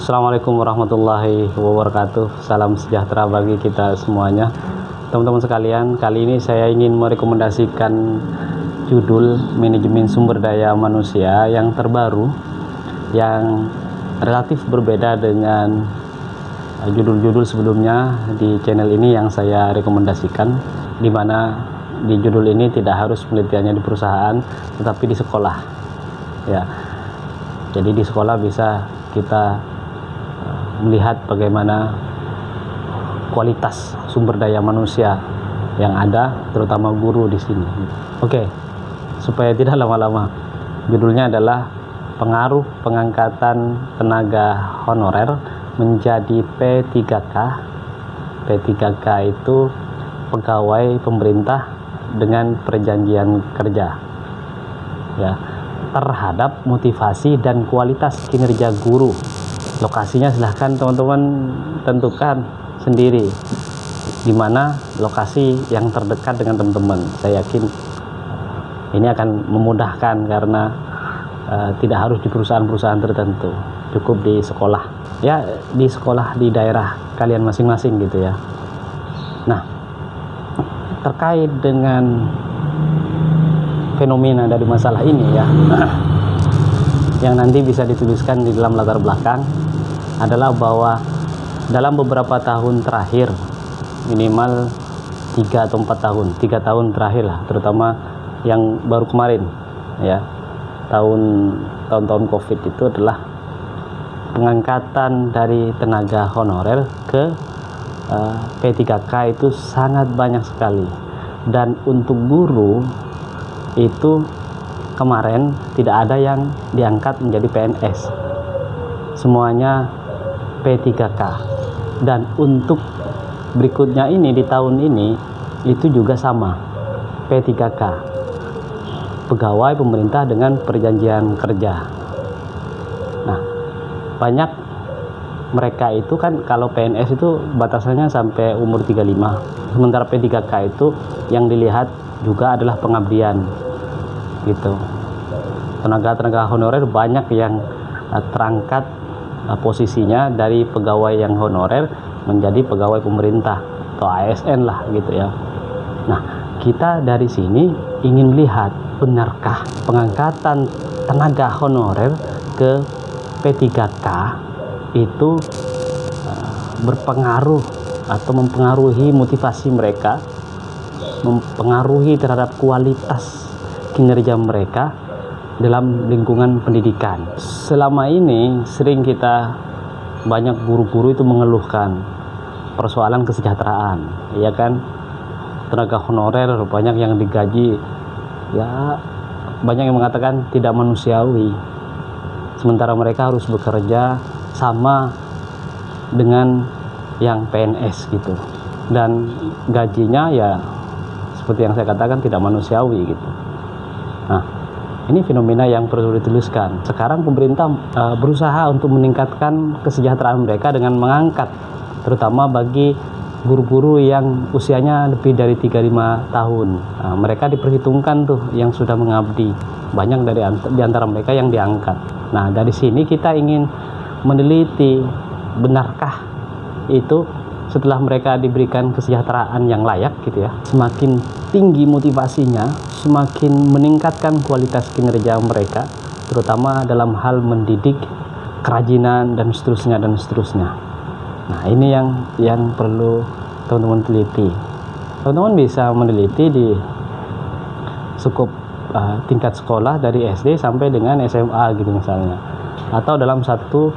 Assalamualaikum warahmatullahi wabarakatuh. Salam sejahtera bagi kita semuanya. Teman-teman sekalian, kali ini saya ingin merekomendasikan judul manajemen sumber daya manusia yang terbaru, yang relatif berbeda dengan judul-judul sebelumnya di channel ini yang saya rekomendasikan, di mana di judul ini tidak harus penelitiannya di perusahaan, tetapi di sekolah. Ya, jadi di sekolah bisa kita melihat bagaimana kualitas sumber daya manusia yang ada, terutama guru di sini. Oke, supaya tidak lama-lama, judulnya adalah pengaruh pengangkatan tenaga honorer menjadi P3K. P3K itu pegawai pemerintah dengan perjanjian kerja, ya, terhadap motivasi dan kualitas kinerja guru. Lokasinya silahkan teman-teman tentukan sendiri di mana lokasi yang terdekat dengan teman-teman. Saya yakin ini akan memudahkan karena tidak harus di perusahaan-perusahaan tertentu, cukup di sekolah, ya, di sekolah di daerah kalian masing-masing gitu ya. Nah, terkait dengan fenomena dari masalah ini ya, yang nanti bisa dituliskan di dalam latar belakang adalah bahwa dalam beberapa tahun terakhir, minimal 3 atau 4 tahun, 3 tahun terakhir lah, terutama yang baru kemarin ya, tahun-tahun COVID itu adalah pengangkatan dari tenaga honorer ke P3K itu sangat banyak sekali. Dan untuk guru itu kemarin tidak ada yang diangkat menjadi PNS, semuanya P3K. Dan untuk berikutnya ini di tahun ini itu juga sama, P3K, pegawai pemerintah dengan perjanjian kerja. Nah, banyak mereka itu kan, kalau PNS itu batasannya sampai umur 35, sementara P3K itu yang dilihat juga adalah pengabdian gitu. Tenaga honorer banyak yang terangkat posisinya dari pegawai yang honorer menjadi pegawai pemerintah atau ASN lah gitu ya. Nah, kita dari sini ingin lihat, benarkah pengangkatan tenaga honorer ke P3K itu berpengaruh atau mempengaruhi motivasi mereka, mempengaruhi terhadap kualitas kinerja mereka dalam lingkungan pendidikan. Selama ini sering kita, banyak guru-guru itu mengeluhkan persoalan kesejahteraan, ya kan? Tenaga honorer banyak yang digaji, ya, banyak yang mengatakan tidak manusiawi, sementara mereka harus bekerja sama dengan yang PNS gitu, dan gajinya ya seperti yang saya katakan tidak manusiawi gitu. Nah, ini fenomena yang perlu dituliskan. Sekarang pemerintah berusaha untuk meningkatkan kesejahteraan mereka dengan mengangkat, terutama bagi guru-guru yang usianya lebih dari 35 tahun. Nah, mereka diperhitungkan tuh yang sudah mengabdi. Banyak di antara mereka yang diangkat. Nah, dari sini kita ingin meneliti, benarkah itu setelah mereka diberikan kesejahteraan yang layak gitu ya, semakin tinggi motivasinya, semakin meningkatkan kualitas kinerja mereka, terutama dalam hal mendidik, kerajinan, dan seterusnya dan seterusnya. Nah, ini yang perlu teman-teman teliti. Teman-teman bisa meneliti di skup tingkat sekolah dari SD sampai dengan SMA gitu misalnya, atau dalam satu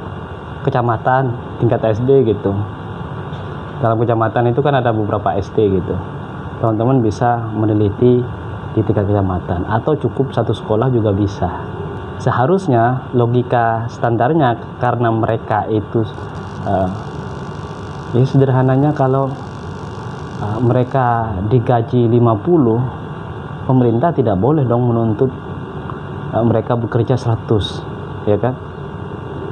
kecamatan tingkat SD gitu. Dalam kecamatan itu kan ada beberapa SD gitu. Teman-teman bisa meneliti di tingkat kecamatan, atau cukup satu sekolah juga bisa. Seharusnya logika standarnya, karena mereka itu ya sederhananya, kalau mereka digaji 50, pemerintah tidak boleh dong menuntut mereka bekerja 100, ya kan?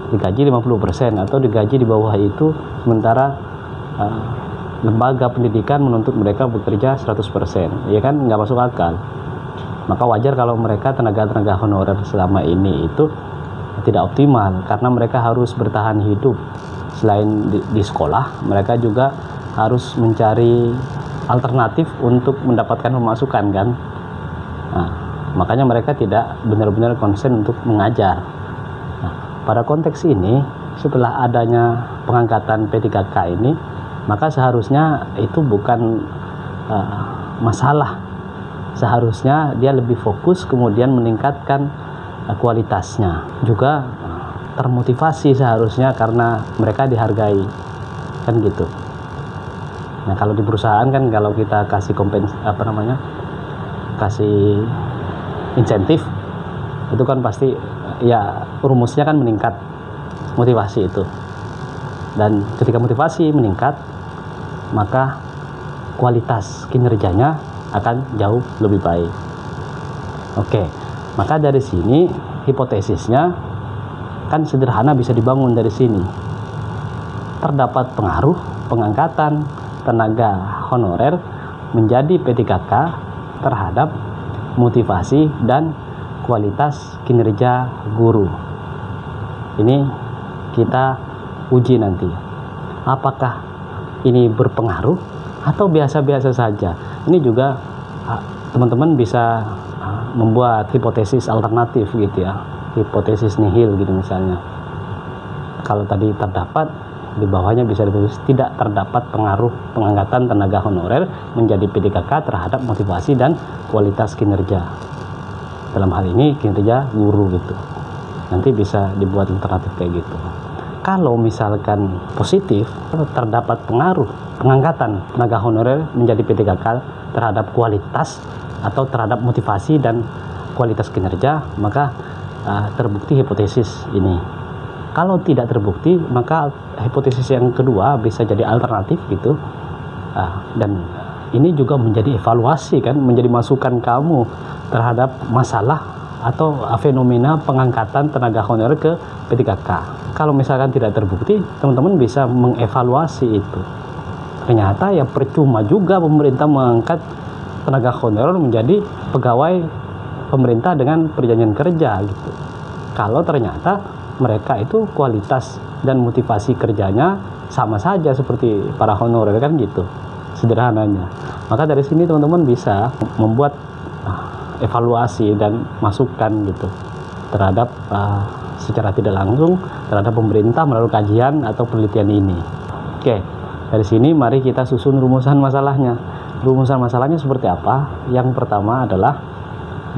Digaji 50% atau digaji di bawah itu, sementara lembaga pendidikan menuntut mereka bekerja 100%, ya kan? Nggak masuk akal. Maka wajar kalau mereka tenaga honorer selama ini itu tidak optimal karena mereka harus bertahan hidup. Selain di sekolah, mereka juga harus mencari alternatif untuk mendapatkan pemasukan kan. Nah, makanya mereka tidak benar-benar konsen untuk mengajar. Nah, pada konteks ini, setelah adanya pengangkatan P3K ini, maka seharusnya itu bukan masalah. Seharusnya dia lebih fokus kemudian meningkatkan kualitasnya. Juga termotivasi seharusnya karena mereka dihargai kan gitu. Nah, kalau di perusahaan kan kalau kita kasih kasih insentif itu kan pasti ya rumusnya kan meningkat motivasi itu. Dan ketika motivasi meningkat, maka kualitas kinerjanya akan jauh lebih baik. Oke, maka dari sini hipotesisnya kan sederhana bisa dibangun dari sini. Terdapat pengaruh pengangkatan tenaga honorer menjadi P3K terhadap motivasi dan kualitas kinerja guru. Ini kita uji nanti. Apakah ini berpengaruh atau biasa-biasa saja? Ini juga teman-teman bisa membuat hipotesis alternatif gitu ya. Hipotesis nihil gitu misalnya. Kalau tadi terdapat, di bawahnya bisa ditulis tidak terdapat pengaruh pengangkatan tenaga honorer menjadi P3K terhadap motivasi dan kualitas kinerja. Dalam hal ini kinerja guru gitu. Nanti bisa dibuat alternatif kayak gitu. Kalau misalkan positif, terdapat pengaruh pengangkatan tenaga honorer menjadi P3K terhadap kualitas atau terhadap motivasi dan kualitas kinerja, maka terbukti hipotesis ini. Kalau tidak terbukti, maka hipotesis yang kedua bisa jadi alternatif gitu. Dan ini juga menjadi evaluasi kan, menjadi masukan kamu terhadap masalah atau fenomena pengangkatan tenaga honorer ke P3K. Kalau misalkan tidak terbukti, teman-teman bisa mengevaluasi itu. Ternyata ya percuma juga pemerintah mengangkat tenaga honorer menjadi pegawai pemerintah dengan perjanjian kerja gitu. Kalau ternyata mereka itu kualitas dan motivasi kerjanya sama saja seperti para honorer kan gitu sederhananya. Maka dari sini teman-teman bisa membuat evaluasi dan masukan gitu terhadap secara tidak langsung terhadap pemerintah melalui kajian atau penelitian ini. Oke, dari sini mari kita susun rumusan masalahnya. Rumusan masalahnya seperti apa? Yang pertama adalah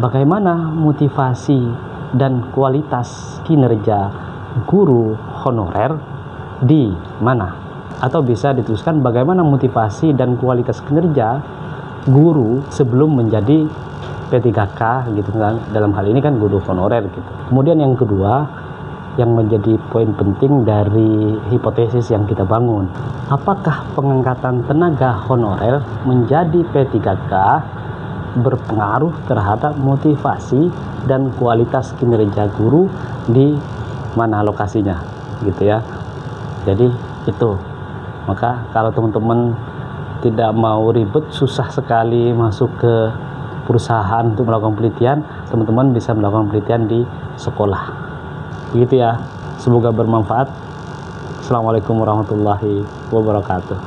bagaimana motivasi dan kualitas kinerja guru honorer di mana? Atau bisa dituliskan bagaimana motivasi dan kualitas kinerja guru sebelum menjadi P3K gitu kan. Dalam hal ini kan guru honorer gitu. Kemudian yang kedua yang menjadi poin penting dari hipotesis yang kita bangun, apakah pengangkatan tenaga honorer menjadi P3K berpengaruh terhadap motivasi dan kualitas kinerja guru di mana lokasinya gitu ya. Jadi itu. Maka kalau teman-teman tidak mau ribet, susah sekali masuk ke perusahaan untuk melakukan penelitian, teman-teman bisa melakukan penelitian di sekolah. Begitu ya. Semoga bermanfaat. Assalamualaikum warahmatullahi wabarakatuh.